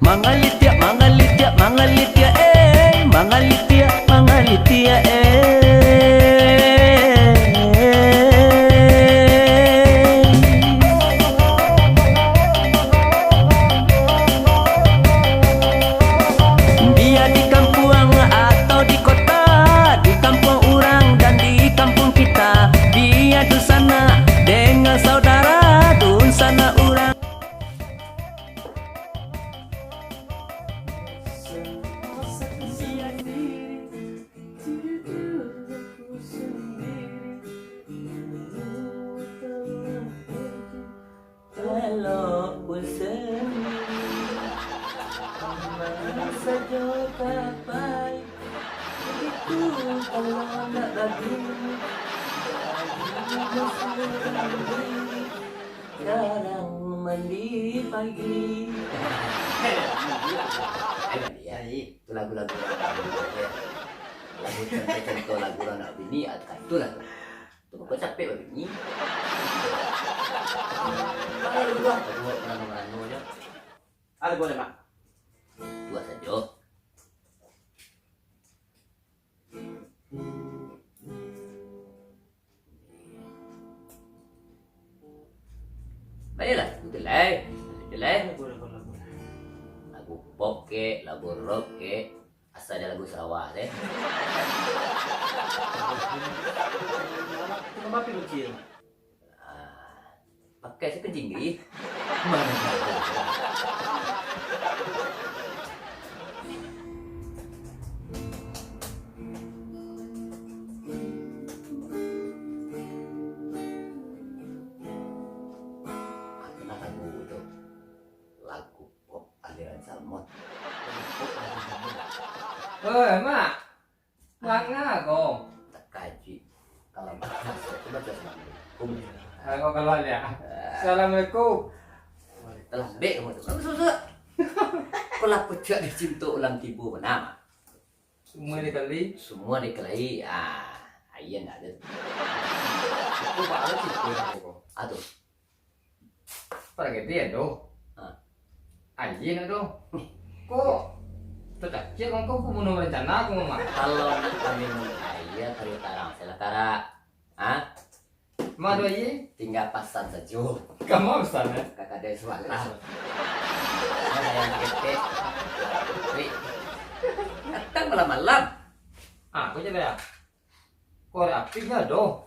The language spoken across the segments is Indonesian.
Mangalitia, mangalitia, mangalitia, mangalitia, mangalitia, Dia di kampung atau di kota, di kampung orang dan di kampung kita. Dia di sana dengan saudara, dun sana orang. Kalau bosan saja kapai itu kalau nak lagi sekarang mandi pagi. Ya itu lagu-lagu lagu contoh lagu anak bini atau itu lah tuh kok capek begini. Ada dua menanu aja. Ada boleh mak? Dua saja. Baiklah, delay. Lagu pop ke, lagu rock ke, asal ada lagu Sarawak deh. Itu kenapa kecil? Pakai sekencing gini. Mana tahu. Apa lagu itu? Lagu pop aliran Salmon. Mak. Mana kau? Tak kaji. Kalau baca coba Assalamualaikum. Kau keluar ya. Assalamualaikum. Telah bek kamu tu. Susah. Kalau pecah di cinta ulang tibu bernama. Semua dikali. Semua dikelahi. Ayah nak ada. Aku baru sih kau. Aduh. Pada gede tu. Anjing tu. Kok terkacil kau bunuh rencana aku mah. Kalau nak kami ayah kari tarang selakara. Mak dua ye. Tinggal pasan saja. Kamu besar ya? Kakak ada suara. Mana yang gede? Datang malam-malam. Aku jadi ya. Kau aktifnya doh.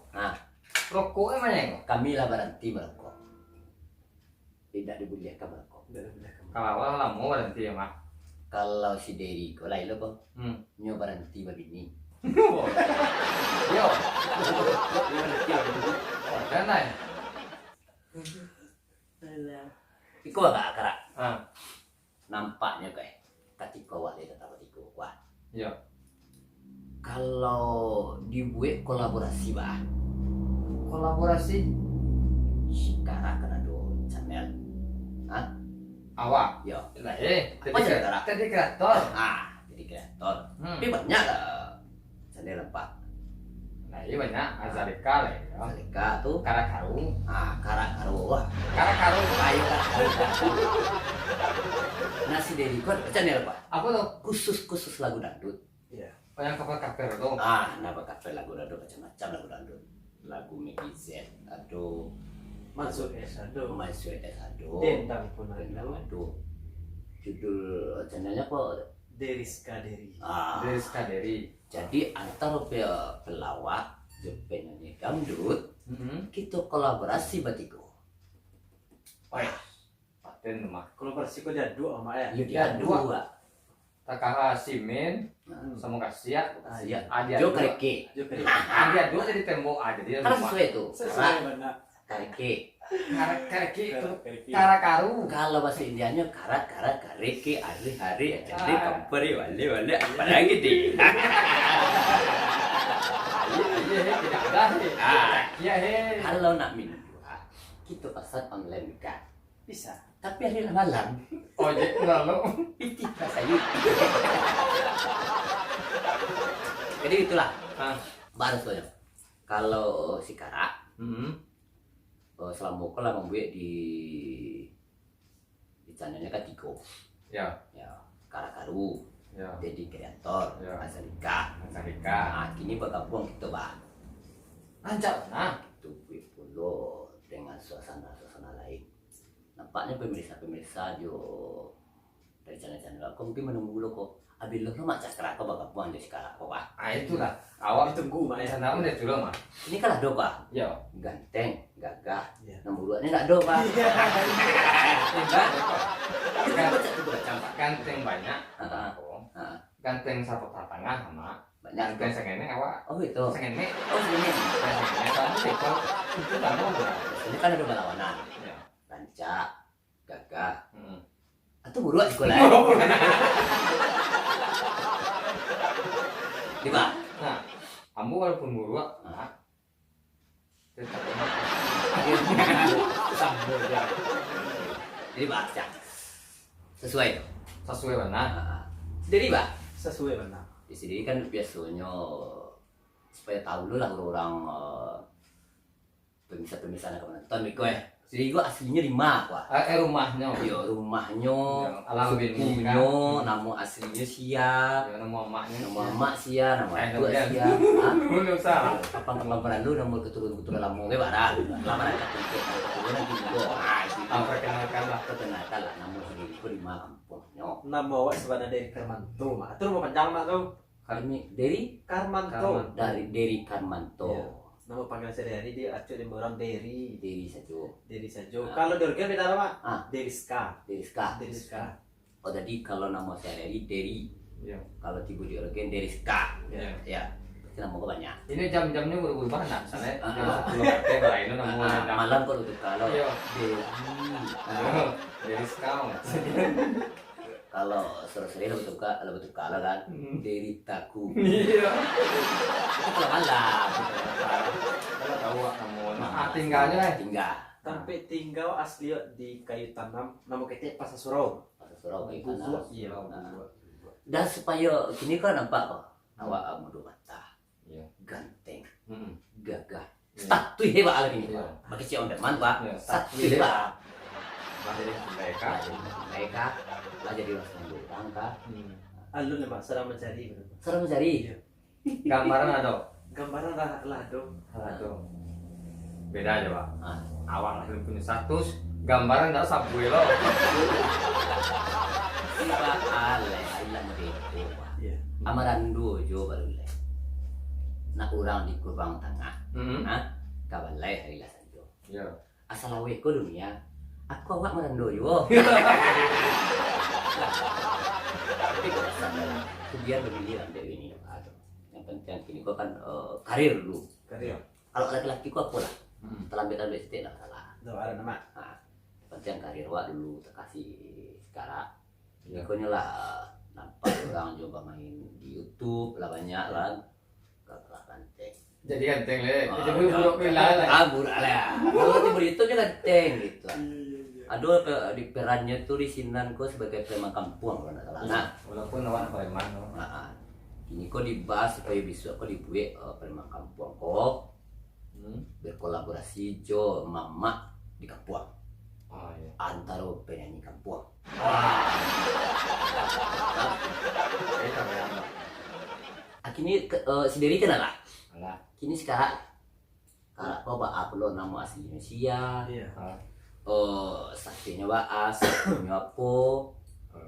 Rokoknya mana yang? Kami lah berhenti merokok. Tidak dibolehkan merokok. Kalau awal lama berhenti ya mak. Kalau si Derry kau lain loh nyo berhenti begini. Yo. Kan lain. Iku agak akara. Nampaknya kayak ketika wali tetap iku kuat. Yo. Kalau dibuat kolaborasi bah. Kolaborasi. Sekarang kena do channel. Awak. Yo. Lah Apa cara? jadi kreator. Jadi kreator. Tapi banyak channel apa? Nah, iya banyak Azarika lah ya. Mereka tuh Karakaru. Karakaru wah. Karakaru Ayo Nasi Derry kau ada channel apa? apa tuh? Khusus lagu dangdut. Iya. Oh yang kabar tuh. Nama kafe lagu dangdut macam-macam lagu dangdut. Lagu Megi Z, aduh. Masuk S1. Masuk S1. Dendang pun Dendang ada. aduh. Judul channelnya apa? Deriska Deri. Dari Skaderi. Jadi antara pelawak, penyanyi dangdut, kita kolaborasi batiku. Wah. Paten mah. Kolaborasi kau ada dua sama ya? Ya dua. Takaha Simin sama Kasia. Ya. Adia Jo dua. kareke. Adia dua jadi tembok aja dia. Kan sesuai itu. Sesuai benar. Kareke. Kareki itu Karakaru. Kalau bahasa Indianya karat kareke hari-hari jadi kamperi wale apa lagi deh. Iya tidak ada he. Iya he. Kalau nak minum kita pesan online kan Bisa. tapi hari malam Ojek lalu. itu rasanya. Jadi itulah baru soalnya. Kalau si Kara selama kalau membuat di channelnya kan Tiko. Ya. Ya, Karakaru, Ya. Dedi Kreator, Ya. Azalika. Sarika. Nah, kini bergabung gitu bang. Lancar nah. Tubuh Pulo dengan suasana lain. Nampaknya pemirsa-pemirsa jo dari channel-channel aku mungkin menunggu lo kok. Abil lo mak cakra kau bergabung di sekarang kok pak. Ah itulah. Awak Ditunggu mak ya. sana udah dulu mah. Ini kan ada pak. Ya. Ganteng, gagah. Iya. Nomor 2 ini nggak ada pak. Kita baca tuh baca pak. Ganteng banyak. Ah, ah. Ganteng satu tengah sama. Banyak. Ganteng segini awak. Oh itu. Segini. Oh segini. Segini kamu dekor. Itu kamu udah. Ini kan ada berlawanan. Ya. Rancak, gagah. Hmm. Atau buruk di sekolah. Di pak. Nah, kamu walaupun buruk, nah, tetap Sambung ya. Jadi pak, Cak. Sesuai tuh. sesuai mana? Sendiri pak. Sesuai benar. Di sini kan biasanya supaya tahu dulu lah orang pemirsa-pemirsa anak penonton Miko ya. Jadi gua aslinya di Mak wah. Rumahnya. Yo rumahnya, Ya, alam bini sukunya, kan. nama aslinya Sia, Ya, nama emaknya. nama mak Sia, nama tua kemudian. Sia. Hah? Belum salah. Apa kelaparan lu nama keturunan lamun ge barang. Lamaran keturunan keturunan gitu. Ah, perkenalkan lah. Perkenalkan lah nama sendiri gua di Mak kampungnya. Nama awak sebenarnya dari Karmanto mak. Itu rumah panjang mak tuh. Kami dari Karmanto. dari Karmanto. Iya. Nama panggilan sehari-hari dia acu di orang Deri. Dari saja. Deri Sajo. Kalau di Organ beda apa mak? Ah. Deriska. Deriska. Deriska. Oh jadi kalau nama saya dari Iya. kalau tiba di Organ dari Ska. Iya. Ya. Berarti nama gua banyak. Ini jam-jamnya berubah nah, misalnya Ah, jam ah. 10 kate lah ini nama Malam kalau tuh kalau Iya. dari Dari sekarang. kalau sore-sore lebih kalau kan dari taku. Iya. Itu kalau malam. Kalau tahu kamu nah tinggalnya lah. Tinggal. Tapi tinggal asli di kayu tanam. Nama kita Pasasuro. Pas surau kayak Bubuk. mana. Iya. Nah. bubuk. Dan supaya gini kan nampak kok. Awak muda mata, Iya. ganteng, Heeh. gagah. Iya. Statu hebat alam ini Iya. pak. Pakai si on demand pak. Iya, Statu statu hebat. Jadi mereka. Lah jadi mereka, lah jadi orang orang kah. Alun nih mak. Sedang mencari. bener. Serem mencari. Iya. Gambaran ada. Gambaran lah dong. Satu. Beda aja pak. Ah. Awal belum punya status. Gambaran enggak sabwe lo. Pak ale ilang mereka pak. Iya. Amarandu jo baru le. Nak orang di Kubang Tengah, Heeh. nah kabalai hari lasan jo. Iya. Asal awe ko dunia, aku awak marandu yo. Tapi kok sadar, kemudian memilih ambil ini aduh. Yang penting kini kau kan karir dulu. Karya. Kalau laki-laki kau apa lah? Heeh. Terlambat setiap lah salah. Tuh ada nama. Nah, penting karir wak dulu terkasih sekarang. Iya. Pokoknya lah nampak orang coba main di YouTube lah banyak lah. Kalah ganteng. Jadi ganteng le. Ah, Jadi buruk lah lah. Kabur lah. Kalau di YouTube nya ganteng gitu. Aduh di perannya tuh di Sinan kok sebagai preman kampung kalau nggak salah. Nah, Walaupun awak preman. nah, ini kok dibahas supaya bisa kok dibuat preman kampung kok berkolaborasi jo mama di kampung Oh iya. antara penyanyi kampung. Jadi sampai apa? Kini sendiri kenal lah. Alah. Kini sekarang kalau kau upload nama asli Indonesia, Iya. saktinya baas, punya apa,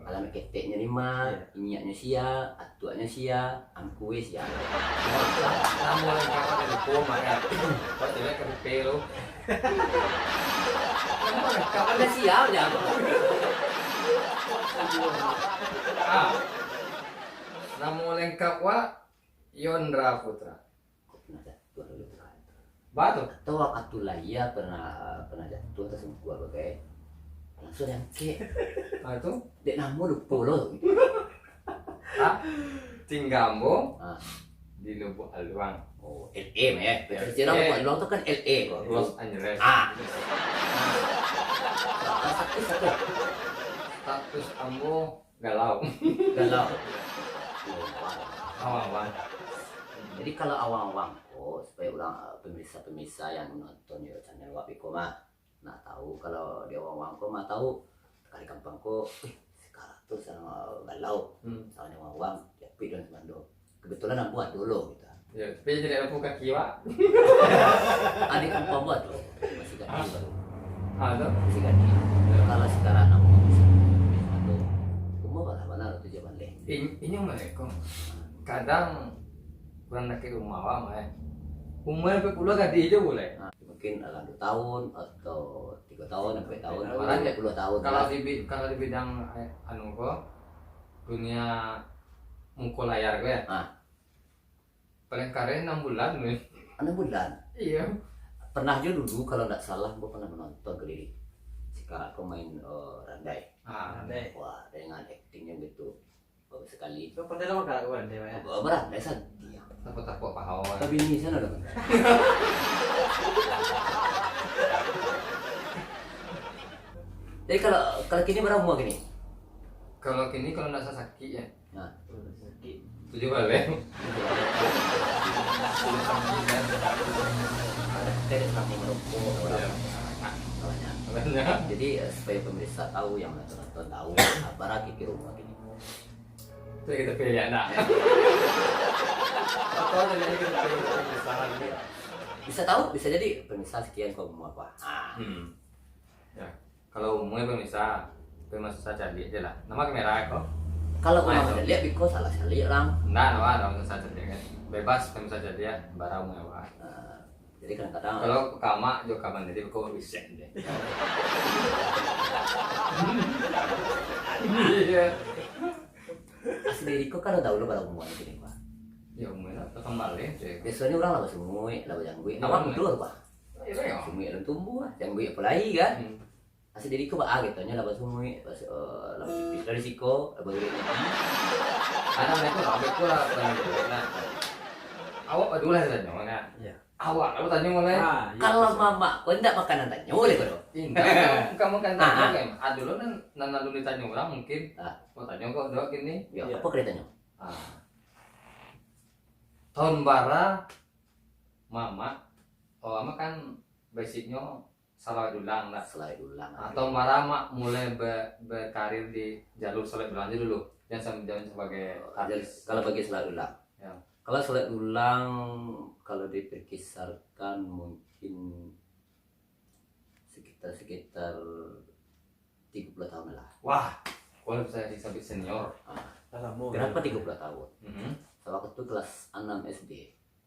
alam keteknya lima, Iya. inyaknya sia, atuannya sia, amkue sia. Kamu lagi kapan dari koma ya? Kau tidak ke pelo. Kapan dah sia aja. Ah. Namu lengkap wa Yondra Putra. Kau pernah jatuh dulu kan? Batu. Atau Atulaya pernah jatuh atas gua bagai langsung yang ke, Ah itu. dek namu lupa loh. Ah. Tinggambo Ah. di Lubuk Aluang, Oh, LA ya. Secara buat luang tu kan LA kok. Los Angeles. Ah. Satu. Status ambo galau. Galau. Awang-awang. Jadi kalau awang-awang kok supaya ulang pemirsa-pemirsa yang menonton ya channel Wapiko mah nah tahu kalau dia awang-awang kok mah tahu kali kampung kok sekarang tuh tuh sama galau, sama nyawa uang, tapi dan semando. Kebetulan aku buat dulu gitu. Ya, tapi tidak ada kaki Pak. Adik aku buat dulu, masih gadis baru, Ada. masih gadis. Kalau sekarang aku bisa, semando. Kamu bakal mana tuh zaman deh? Ini mereka. Kadang kurang nak ke rumah Pak, mah. Umur sampai puluh ganti aja boleh. Nah, mungkin dalam 2 tahun atau 3 tahun sampai tahun, Orang sampai 10 tahun. Kalau di bidang anu kok dunia mukul layar gue. Paling keren 6 bulan nih. 6 bulan. Iya. Pernah aja dulu kalau nggak salah gue pernah menonton ke diri sekarang aku main Randai. Randai. Wah dengan aktingnya gitu bagus sekali. Itu pernah lama gak gue Randai ya? Berandai san. Takut-takut pahlawan. Tapi ini sana dong. Jadi kalau kini berapa umur gini? Kalau kini kalau nggak sakit ya. Nah, 7 balik. kita sama merokok banyak. Banyak. Jadi supaya pemirsa tahu yang nonton tahu apa lagi ke rumah gini. Jadi kita pilih anak. Atau jadi kita pilih misalnya gitu. Bisa tahu, bisa jadi pemirsa sekian kau mau apa. Ya. Kalau umumnya pemirsa saja lihat aja lah. Nama kamera kok. Kalau orang ada lihat biko salah sekali orang. Nah, ada saja dia kan. Bebas pemirsa saja dia barang mewah. Jadi kadang-kadang Kalau kama juga kaman jadi kok bisa deh. Iya. asli diriku kan udah tahu lo pada umumnya gini pak. Ya umumnya tetap balik sih. Biasanya orang lah semua, lah yang gue. Iya, Awak bener. betul pak. Iya ya. Semua yang tumbuh, yang gue apalagi kan. Asli diriku pak gitu nya lah semua, pas lah tipis dari siko, lah bagian ini. Ada mereka lah nah. Awak dulu lah tanya mana? Iya. Awak aku tanya mulai. Kalau mama, kau tidak makanan tanya, boleh kau dong. Kamu kan tanya kan? Dulu kan nana dulu ditanya orang mungkin. Kau tanya kok doa gini. Ya, Iya. apa keretanya? Tahun bara mama, mama kan basicnya salah ulang lah. Selain ulang. Atau marama mulai berkarir di jalur salat ulang aja dulu. Jangan sebagai artis. Kalau bagi selain ulang. Ya. Kalau selain ulang, kalau diperkisarkan mungkin sekitar 30 tahun lah. Wah, kalau bisa disebut senior. Kenapa 30 tahun? Mhm. Saya waktu itu kelas 6 SD.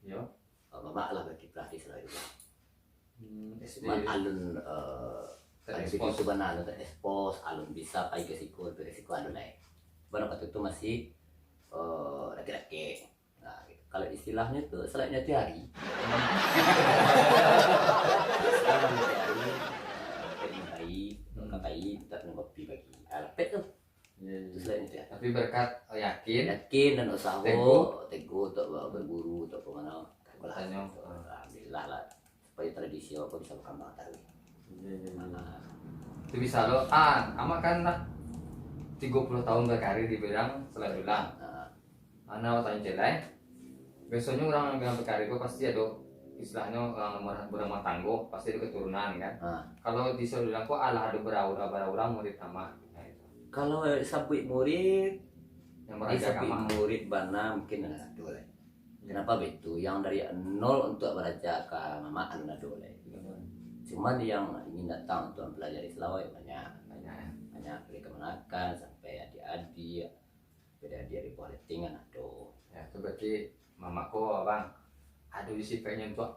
Yo. Mama lah bagi pelatih selain ulang. SD. Man alun Terekspos. itu benar alun terekspos, alun bisa pakai ke siku anu lain. Baru waktu itu masih laki-laki. Nah, gitu. Kalau istilahnya tuh selainnya tiari. Sekarang tiari, kakai, kita kena kopi bagi. Alat tuh. Itu selainnya tiari. Tapi berkat Yakin dan usaha, teguh untuk berburu untuk kemana. Tanya. Alhamdulillah lah. Supaya tradisi apa bisa berkembang terus. Itu bisa lo. Ama kan lah 30 tahun berkarir di bidang salat ulang. Anak tanya jelek. Biasanya orang yang berkarir itu pasti ada istilahnya orang berumah tangga, pasti ada keturunan kan. Kalau di salat ulang kok ala ada berapa murid sama. Kalau sabui murid, Yang di meraja sabui kama. murid bana mungkin ada dua. Kenapa begitu? Yang dari nol untuk belajar ke mama anu dole. Cuman yang ingin datang untuk mempelajari selawat banyak kemenakan sampai adik-adik, adik-adik di politingan aduh. Ya, itu berarti mamaku bang, ada disiplinnya untuk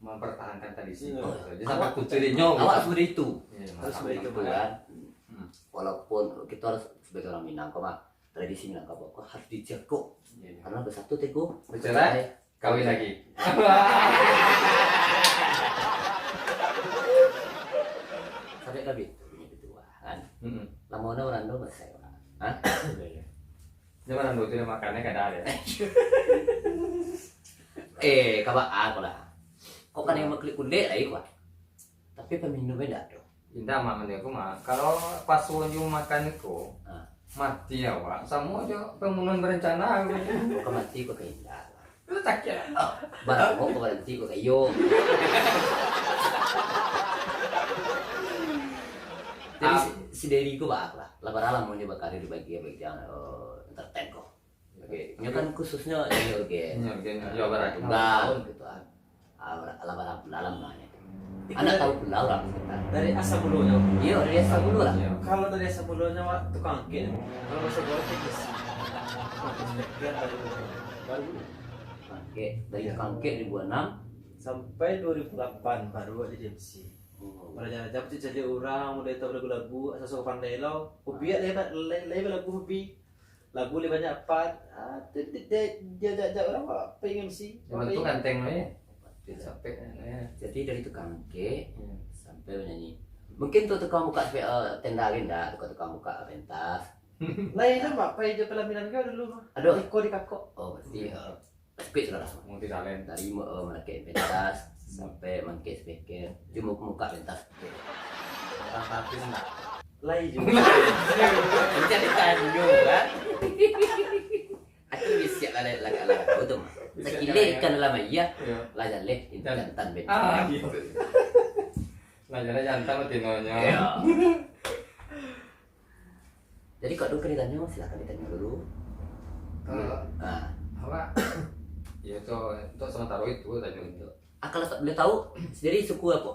mempertahankan tradisi. Jadi sampai putrinya. Awak seperti itu. Harus seperti itu, kan. Walaupun kita harus sebagai orang Minangkabau mah tradisi Minangkabau kok harus dijaga. Karena bersatu teguh. Bercerai, kawin lagi. Sampai kabi punya berdua kan. Lamona orang dong saya. Hah? Zaman dulu itu makannya kada ada. Kaba aku lah. Kok kan yang maklik kulit lah itu. Tapi peminumnya enggak ada. Indah mama dia aku mah. Kalau pas wajib makan itu mati ya pak. Semua aja pembunuhan berencana. Kok mati kok keindah. Itu sakit. Barang kok berhenti kok kayo. Jadi si Dedi ko ba lah labaralam mo niya bakari di bagian entertain ko. Oke, ini kan khususnya ini oke. Jawa Barat. Tunggal gitu ah. Labaran dalam namanya. Anak tahu pulau lah kita. Dari asal mulunya. Iya, dari asal dulu lah. Kalau dari asal mulunya Wak, tukang kek. Kalau bahasa Jawa teknis. Baru. Oke, dari kangke 2006 Sampai 2008 baru di MC. Pada jalan jadi orang udah tahu lagu-lagu asal so pandai lo. Hobi lebat lagu hobi. Lagu lebih banyak part. Dia orang apa pengen MC. Cuman tuh kanteng ya. Sampai jadi dari tukang ke sampai menyanyi mungkin tuh tukang buka tenda dah tukang buka pentas lain sama apa aja pelaminan kau dulu mah aduh Iko di kakok berarti speak sudah mau talent dari memakai pentas sampai memakai speaker cuma muka pentas tapi enggak lain juga jadi tanjung kan aku bisa lah betul sekile kan lama iya lah jalan jantan ben gitu lah jalan jantan tinonya jadi kalau dulu ditanya silakan ditanya dulu apa ya itu sementara itu tadi itu kalau boleh tahu sendiri suku apa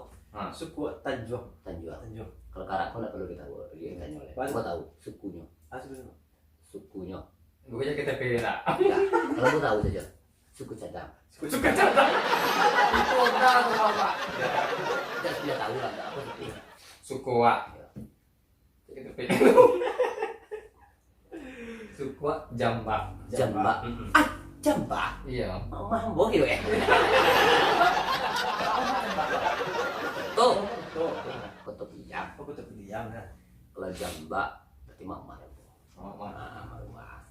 suku Tanjung Tanjung kalau karakol nggak perlu ditahu dia tanya oleh gua tahu sukunya sukunya bukannya kita pilih lah kalau gua tahu saja suku cadang suka cadang itu udah apa tidak tahu lah nggak apa sih suku wa kita pilih suku wa jamba jamba iya mambo gitu ya tuh foto pilihan kalau jamba berarti mama rumah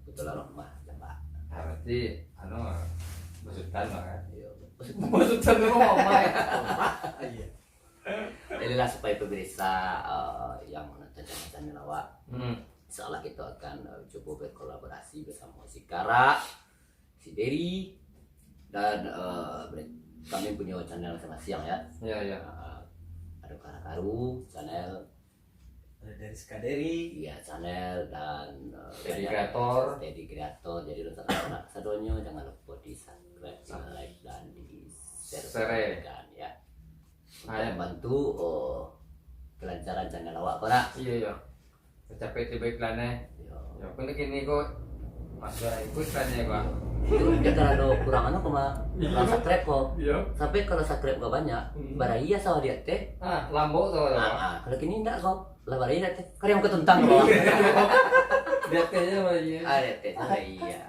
betul lah rumah jamba berarti maksudkan kan iya maksudkan mama iya inilah supaya pemirsa yang menonton channel awak insyaallah kita akan coba berkolaborasi bersama si Kara, si Derry dan kami punya channel masing-masing ya. Iya. Ada Kara Karu channel, ada dari Skaderi iya channel dan Dedi Kreator. Jadi anak sadonya jangan lupa di subscribe, di like dan di share kan ya. Untuk membantu kelancaran channel awak kok nak. Iya. Capek tiba iklannya. Ya pun gini kok masuk ikut iklannya kok. Itu kita ada kurang kurang subscribe kok. Iya. Sampai kalau subscribe gak banyak, baraya sama dia teh. Lambok tuh. Kalau kini enggak kok. Lah baraya teh. Karya mau ketuntang ke bawah. Dia tehnya baraya. Dia teh iya.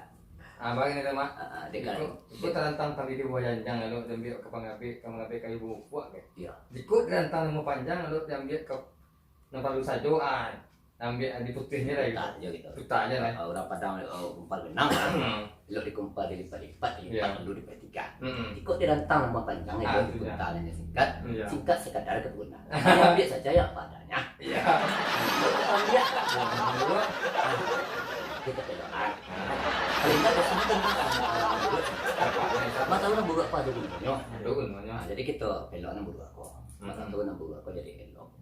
Abang ini mah. Ikut terantang tadi di bawah janjang lalu ambil ke pengapi kayu buah. Iya. Ikut terantang mau panjang lalu ambil ke nampalu sajoan. Ambil di putihnya lagi. Aja gitu. Tuta aja lah. Orang Padang kumpal benang kan. Lo dikumpal dilipat dulu diperhatikan. Ikut dirantang sama panjang itu kuntalnya singkat. Singkat sekadar keturunan. Ambil saja yang padanya. Iya. Ambil. Kita pedoan. Paling enggak biasanya tentang Mas tahu nang buruk apa dulu Aduh, jadi kita pelok nang buruk aku. Mas tahu nang buruk aku jadi elok.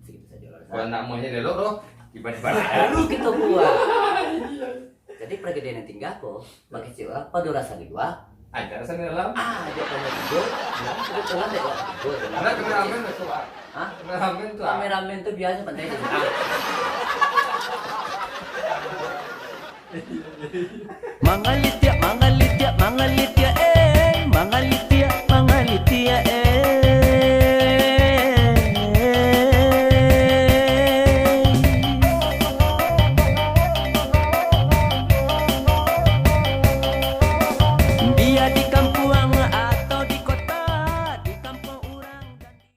Segitu saja lah. Kalau nak mau jadi elok loh, tiba-tiba baru kita buat. Jadi pergedean yang tinggal aku, pakai si orang pada rasa di dua. ada rasa di dalam. Dia punya tidur. Kebetulan deh waktu tidur. Karena kameramen itu Kameramen tuh biasa penting. Mangalit ya, mangalit.